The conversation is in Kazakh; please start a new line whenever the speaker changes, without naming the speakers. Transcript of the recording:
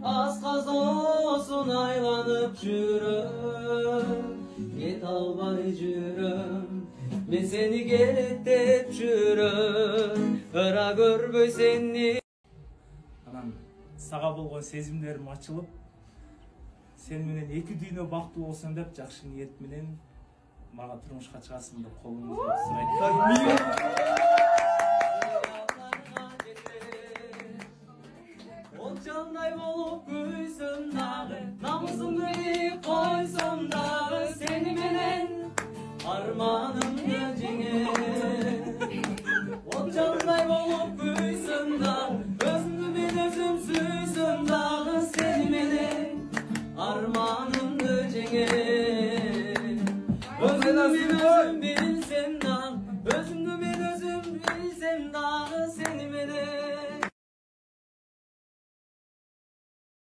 Asqazosун айланып жүрөм, кете албай жүрөм. Мен сени келеттеп жүрөм, ыра көрбөй сени.
Анан сага болгон сезимдерим ачылып, сен менен эки дүйнө бактылуу болсун деп жакшы ниет менен мага турмушка чыгасың деп колуңузду сурайт.
Onçanday bolup kuysun dağı, namusumdu deyip koysun dağı, seni menen armanımda jеңе.